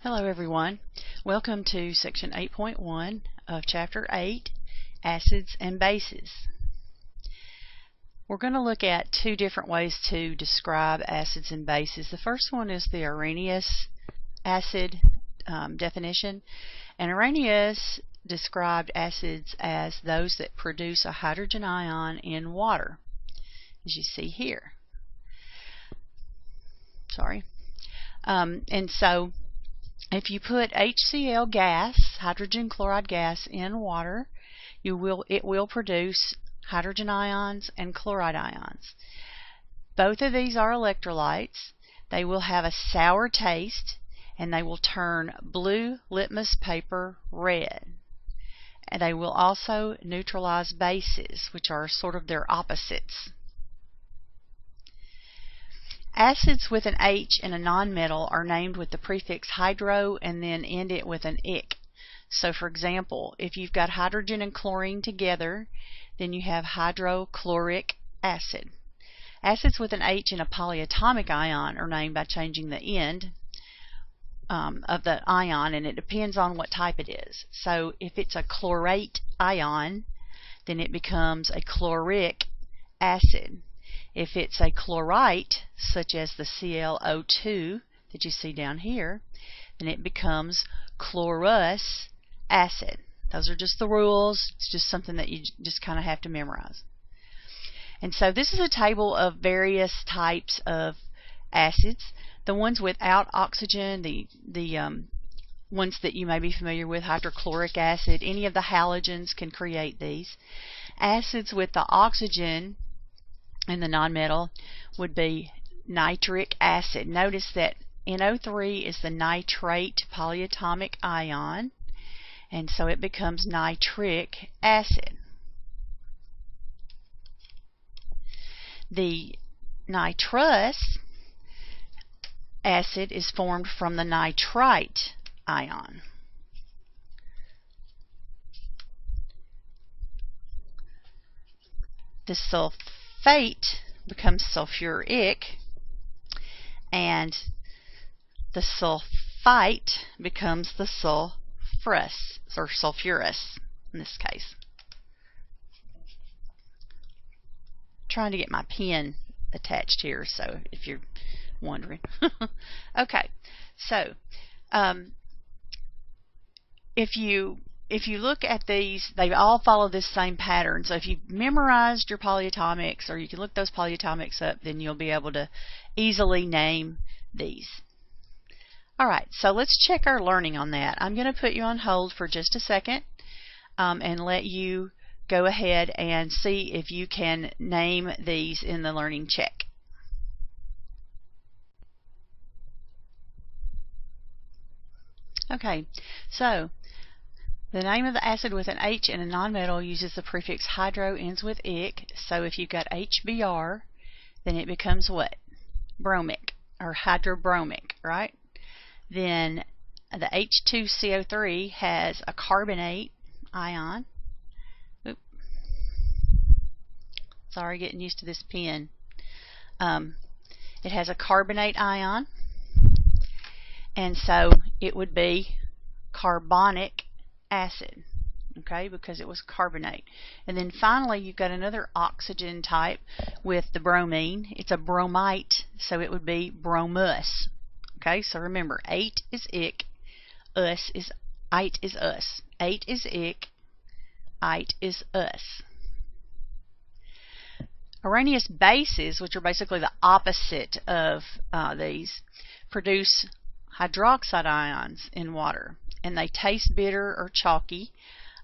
Hello everyone. Welcome to section 8.1 of chapter 8, Acids and Bases. We're going to look at two different ways to describe acids and bases. The first one is the Arrhenius acid definition. And Arrhenius described acids as those that produce a hydrogen ion in water, as you see here. And so if you put HCl gas, hydrogen chloride gas, in water, it will produce hydrogen ions and chloride ions. Both of these are electrolytes. They will have a sour taste and they will turn blue litmus paper red. And they will also neutralize bases, which are sort of their opposites. Acids with an H and a nonmetal are named with the prefix hydro and then end it with an ic. So for example, if you've got hydrogen and chlorine together, then you have hydrochloric acid. Acids with an H and a polyatomic ion are named by changing the end of the ion, and it depends on what type it is. So if it's a chlorate ion, then it becomes a chloric acid. If it's a chlorite, such as the ClO2 that you see down here, then it becomes chlorous acid. Those are just the rules. It's just something that you just kind of have to memorize. And so this is a table of various types of acids. The ones without oxygen, the ones that you may be familiar with, hydrochloric acid, any of the halogens can create these. Acids with the oxygen and the nonmetal would be nitric acid. Notice that NO3 is the nitrate polyatomic ion, and so it becomes nitric acid. The nitrous acid is formed from the nitrite ion. The sulfate becomes sulfuric, and the sulfite becomes the sulfurous, or sulfurous in this case. I'm trying to get my pen attached here, so if you're wondering. Okay, so if you look at these, they all follow this same pattern. So if you've memorized your polyatomics, or you can look those polyatomics up, then you'll be able to easily name these. Alright, so let's check our learning on that. I'm going to put you on hold for just a second and let you go ahead and see if you can name these in the learning check. Okay, so the name of the acid with an H and a nonmetal uses the prefix hydro, ends with ic. So if you've got HBr, then it becomes what? Bromic, or hydrobromic, right? Then the H2CO3 has a carbonate ion. Oops. Sorry, getting used to this pen. It has a carbonate ion, and so it would be carbonic acid, okay, because it was carbonate. And then finally you've got another oxygen type with the bromine. It's a bromite, so it would be bromous. Okay, so remember, 8 is ic, us is ite is us. 8 is ic, ite is us. Arrhenius bases, which are basically the opposite of these, produce hydroxide ions in water, and they taste bitter or chalky.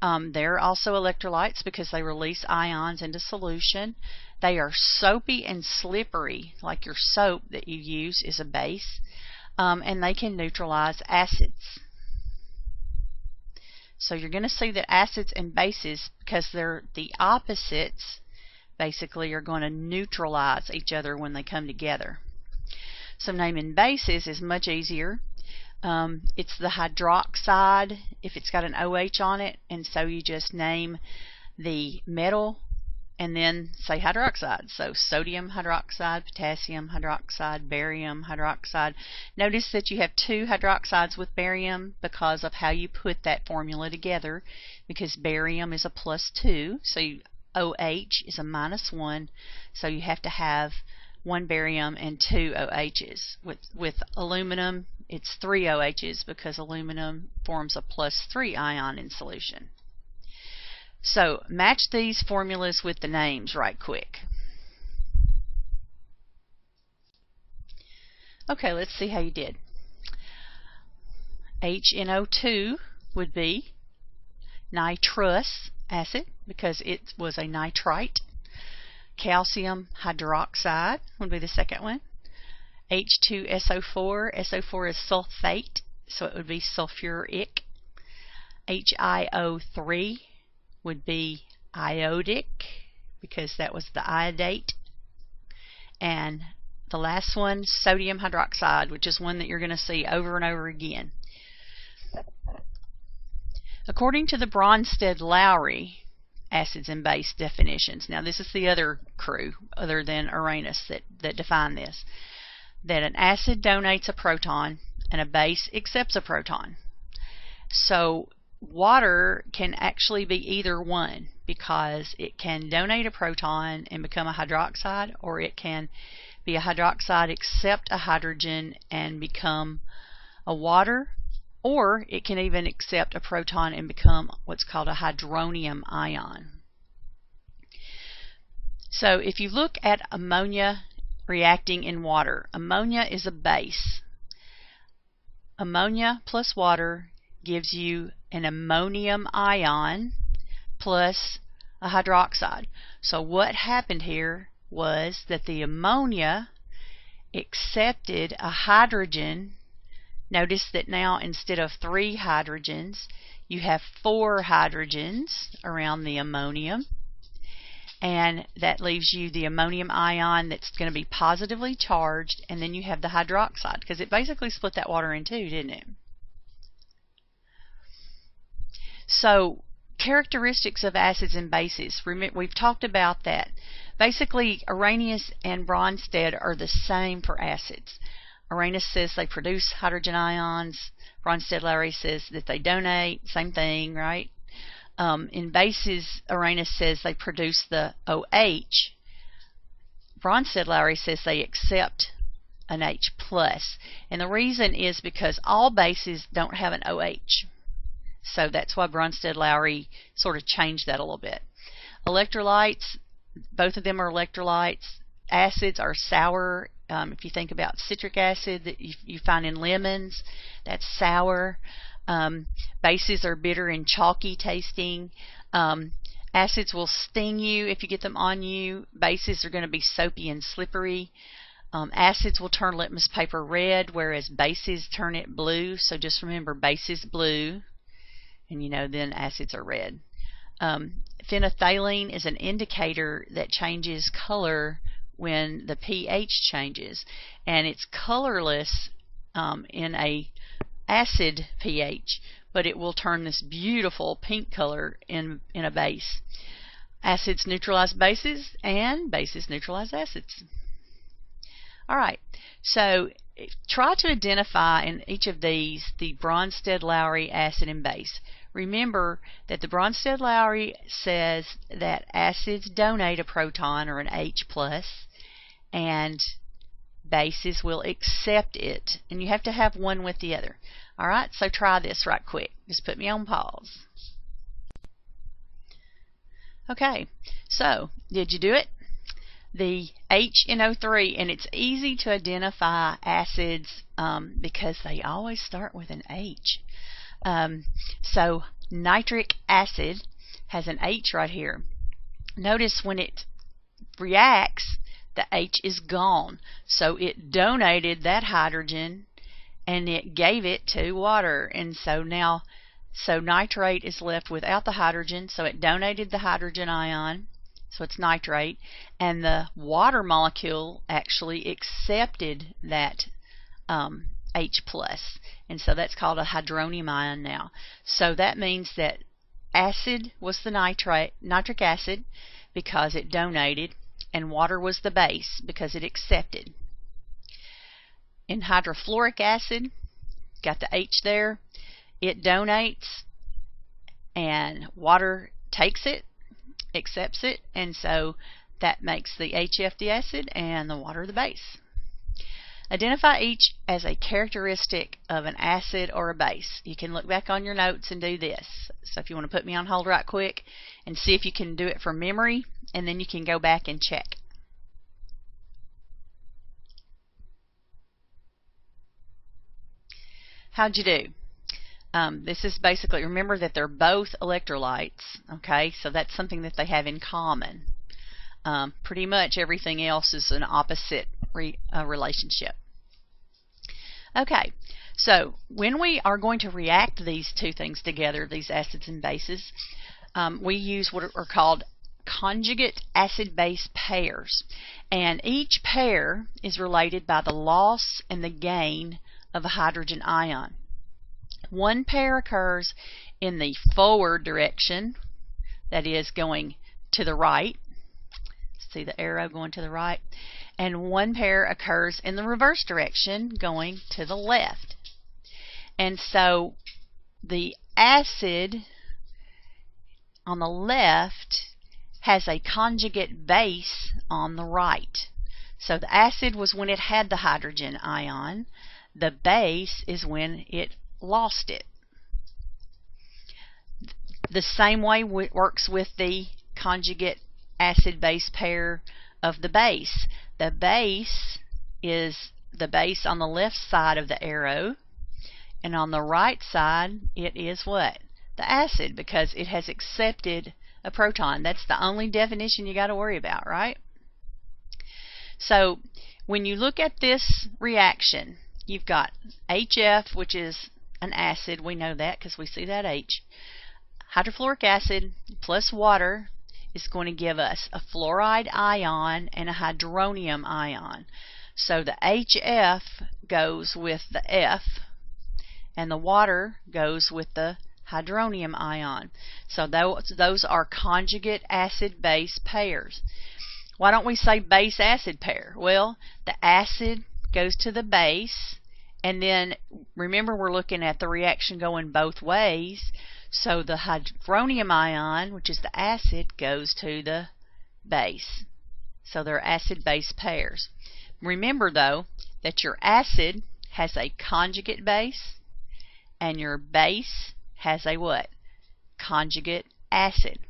They're also electrolytes because they release ions into solution. They are soapy and slippery, like your soap that you use is a base, and they can neutralize acids. So you're going to see that acids and bases, because they're the opposites, basically are going to neutralize each other when they come together. So naming bases is much easier. It's the hydroxide if it's got an OH on it, and so you just name the metal and then say hydroxide. So sodium hydroxide, potassium hydroxide, barium hydroxide. Notice that you have 2 hydroxides with barium because of how you put that formula together, because barium is a +2, so OH is a -1, so you have to have 1 barium and 2 OHs. With aluminum, it's 3 OHs because aluminum forms a +3 ion in solution. So match these formulas with the names right quick. Okay, let's see how you did. HNO2 would be nitrous acid because it was a nitrite. Calcium hydroxide would be the second one. H2SO4, SO4 is sulfate, so it would be sulfuric. HiO3 would be iodic because that was the iodate. And the last one, sodium hydroxide, which is one that you're going to see over and over again. According to the Brønsted-Lowry acids and base definitions, now this is the other crew other than Arrhenius that define this, that an acid donates a proton and a base accepts a proton. So water can actually be either one, because it can donate a proton and become a hydroxide, or it can be a hydroxide accept a hydrogen and become a water, or it can even accept a proton and become what's called a hydronium ion. So if you look at ammonia reacting in water, ammonia is a base. Ammonia plus water gives you an ammonium ion plus a hydroxide. So what happened here was that the ammonia accepted a hydrogen. Notice that now instead of 3 hydrogens, you have 4 hydrogens around the ammonium, and that leaves you the ammonium ion that's going to be positively charged, and then you have the hydroxide, because it basically split that water in 2, didn't it? So characteristics of acids and bases, we've talked about that. Basically, Arrhenius and Brønsted are the same for acids. Arrhenius says they produce hydrogen ions. Brønsted-Lowry says that they donate. Same thing, right? In bases, Arrhenius says they produce the OH. Brønsted-Lowry says they accept an H+. And the reason is because all bases don't have an OH. So that's why Brønsted-Lowry sort of changed that a little bit. Electrolytes, both of them are electrolytes. Acids are sour. If you think about citric acid that you find in lemons, that's sour. Bases are bitter and chalky tasting. Acids will sting you if you get them on you. Bases are going to be soapy and slippery. Acids will turn litmus paper red, whereas bases turn it blue. So just remember, base is blue, and then acids are red. Phenolphthalein is an indicator that changes color when the pH changes, and it's colorless in a acid pH, but it will turn this beautiful pink color in a base. Acids neutralize bases, and bases neutralize acids. Alright, so try to identify in each of these the Brønsted-Lowry acid and base. Remember that the Brønsted-Lowry says that acids donate a proton or an H+, and bases will accept it. And you have to have one with the other. Alright, so try this right quick. Just put me on pause. Okay, so did you do it? The HNO3, and it's easy to identify acids because they always start with an H. So nitric acid has an H right here. Notice when it reacts, the H is gone. So it donated that hydrogen and it gave it to water. And so now, nitrate is left without the hydrogen. So it donated the hydrogen ion. So it's nitrate. And the water molecule actually accepted that H+. And so that's called a hydronium ion now. So that means that acid was the nitric acid because it donated, and water was the base because it accepted. In hydrofluoric acid, got the H there, it donates and water takes it, accepts it, and so that makes the HF the acid and the water the base. Identify each as a characteristic of an acid or a base. You can look back on your notes and do this. So if you want to put me on hold right quick and see if you can do it from memory, and then you can go back and check. How'd you do? This is basically, remember that they're both electrolytes, okay? So that's something that they have in common. Pretty much everything else is an opposite relationship. Okay, so when we are going to react these two things together, these acids and bases, we use what are called conjugate acid-base pairs. And each pair is related by the loss and the gain of a hydrogen ion. One pair occurs in the forward direction, that is going to the right. See the arrow going to the right? And one pair occurs in the reverse direction, going to the left. And so the acid on the left has a conjugate base on the right. So the acid was when it had the hydrogen ion. The base is when it lost it. The same way works with the conjugate acid-base pair of the base. The base is the base on the left side of the arrow, and on the right side it is what? The acid, because it has accepted a proton. That's the only definition you got to worry about, right? So when you look at this reaction, you've got HF, which is an acid. We know that because we see that H. Hydrofluoric acid plus water is going to give us a fluoride ion and a hydronium ion. So the HF goes with the F, and the water goes with the hydronium ion. So those are conjugate acid-base pairs. Why don't we say base-acid pair? Well, the acid goes to the base, and then remember we're looking at the reaction going both ways. So the hydronium ion, which is the acid, goes to the base. So they're acid-base pairs. Remember though that your acid has a conjugate base and your base has a what? Conjugate acid.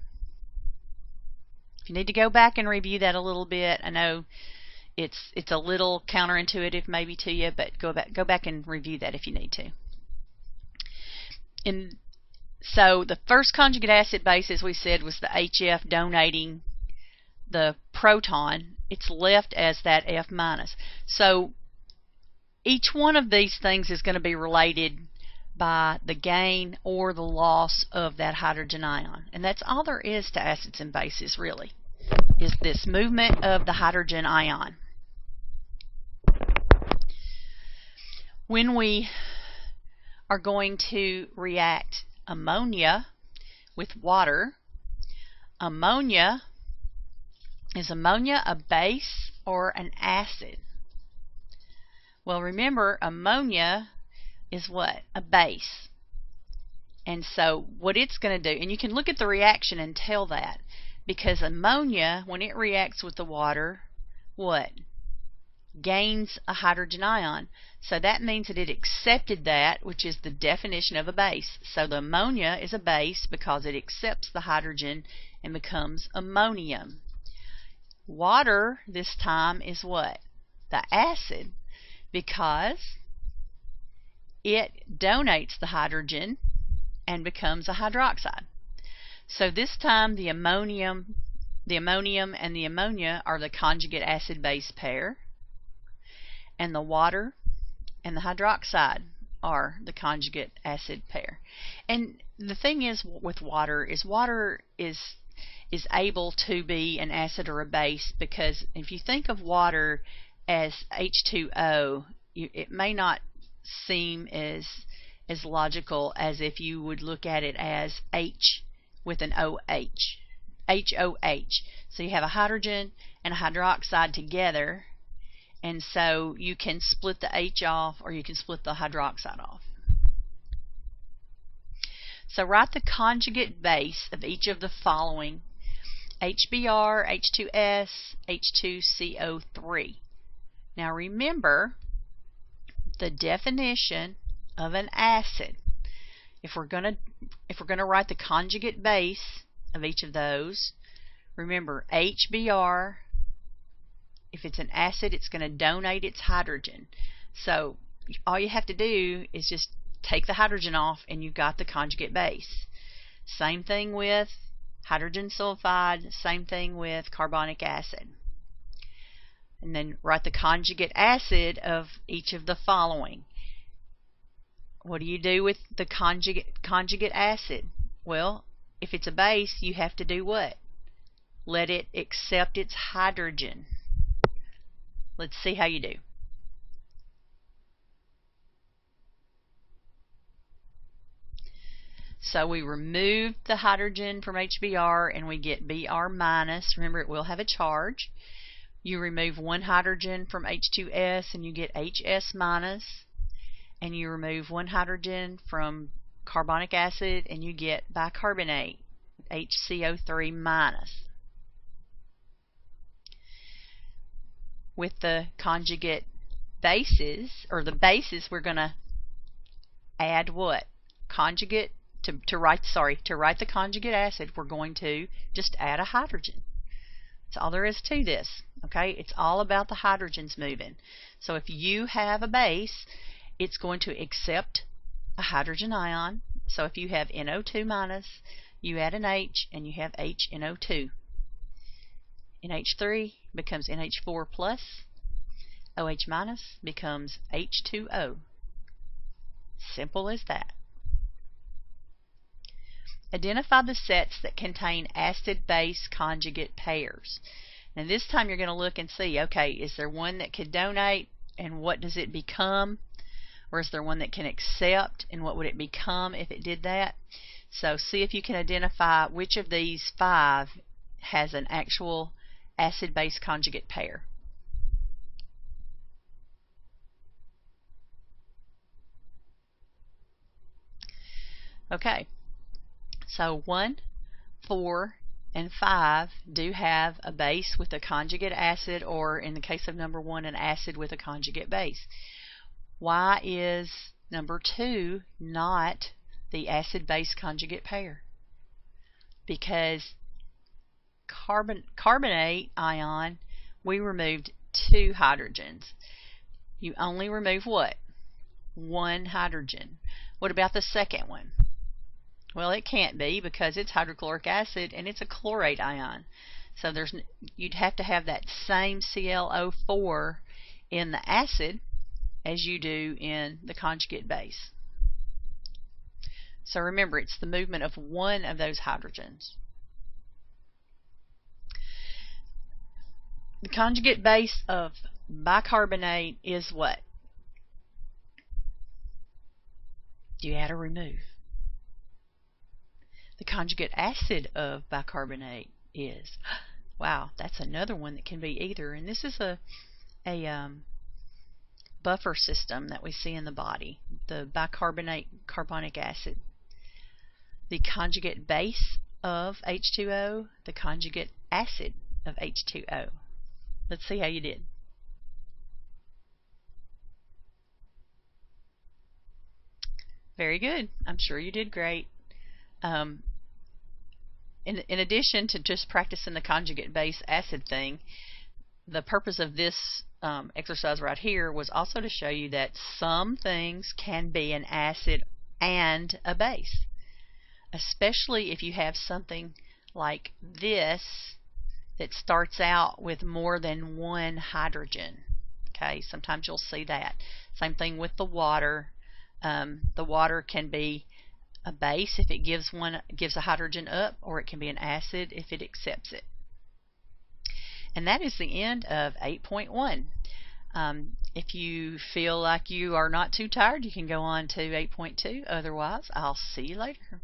If you need to go back and review that a little bit, I know it's a little counterintuitive maybe to you, but go back and review that if you need to. So the first conjugate acid base, as we said, was the HF donating the proton. It's left as that F minus. So each one of these things is going to be related by the gain or the loss of that hydrogen ion. And that's all there is to acids and bases, really, is this movement of the hydrogen ion. When we are going to react ammonia with water, is ammonia a base or an acid? Well, remember, ammonia is what? A base. And so what it's going to do, and you can look at the reaction and tell that, because ammonia, when it reacts with the water, what? Gains a hydrogen ion. So that means that it accepted that, which is the definition of a base. So the ammonia is a base because it accepts the hydrogen and becomes ammonium. Water this time is what? The acid, because it donates the hydrogen and becomes a hydroxide. So this time the ammonium and the ammonia are the conjugate acid-base pair, and the water and the hydroxide are the conjugate acid pair. And the thing is with water is able to be an acid or a base, because if you think of water as H2O, it may not seem as logical as if you would look at it as H with an OH. HOH. So you have a hydrogen and a hydroxide together, and so you can split the H off or you can split the hydroxide off. So write the conjugate base of each of the following: HBr, H2S, H2CO3. Now remember the definition of an acid. If we're going to write the conjugate base of each of those, remember HBr, if it's an acid, it's going to donate its hydrogen. So all you have to do is just take the hydrogen off and you've got the conjugate base. Same thing with hydrogen sulfide, same thing with carbonic acid. And then write the conjugate acid of each of the following. What do you do with the conjugate acid? Well, if it's a base, you have to do what? Let it accept its hydrogen. Let's see how you do. So we remove the hydrogen from HBr and we get Br minus. Remember, it will have a charge. You remove one hydrogen from H2S and you get HS minus. And you remove one hydrogen from carbonic acid and you get bicarbonate, HCO3 minus. With the conjugate bases, or the bases, we're going to add what? Conjugate, to write the conjugate acid, we're going to just add a hydrogen. That's all there is to this. Okay, it's all about the hydrogens moving. So if you have a base, it's going to accept a hydrogen ion. So if you have NO2 minus, you add an H and you have HNO2. NH3 becomes NH4 plus. OH minus becomes H2O. Simple as that. Identify the sets that contain acid-base conjugate pairs. Now this time you're going to look and see, okay, is there one that could donate and what does it become? Or is there one that can accept and what would it become if it did that? So see if you can identify which of these 5 has an actual acid-base conjugate pair. Okay, so 1, 4, and 5 do have a base with a conjugate acid, or in the case of number 1, an acid with a conjugate base. Why is number 2 not the acid-base conjugate pair? Because carbonate ion, we removed 2 hydrogens. You only remove what? 1 hydrogen. What about the second one? Well, it can't be because it's hydrochloric acid and it's a chlorate ion. So you'd have to have that same ClO4 in the acid as you do in the conjugate base. So remember, it's the movement of one of those hydrogens. The conjugate base of bicarbonate is what? Do you add or remove? The conjugate acid of bicarbonate is, wow, that's another one that can be either. And this is a buffer system that we see in the body, the bicarbonate carbonic acid. The conjugate base of H2O, the conjugate acid of H2O. Let's see how you did. Very good. I'm sure you did great. In addition to just practicing the conjugate base acid thing, the purpose of this exercise right here was also to show you that some things can be an acid and a base, especially if you have something like this that starts out with more than 1 hydrogen. Okay, sometimes you'll see that. Same thing with the water. The water can be a base if it gives a hydrogen up, or it can be an acid if it accepts it. And that is the end of 8.1. If you feel like you are not too tired, you can go on to 8.2. Otherwise, I'll see you later.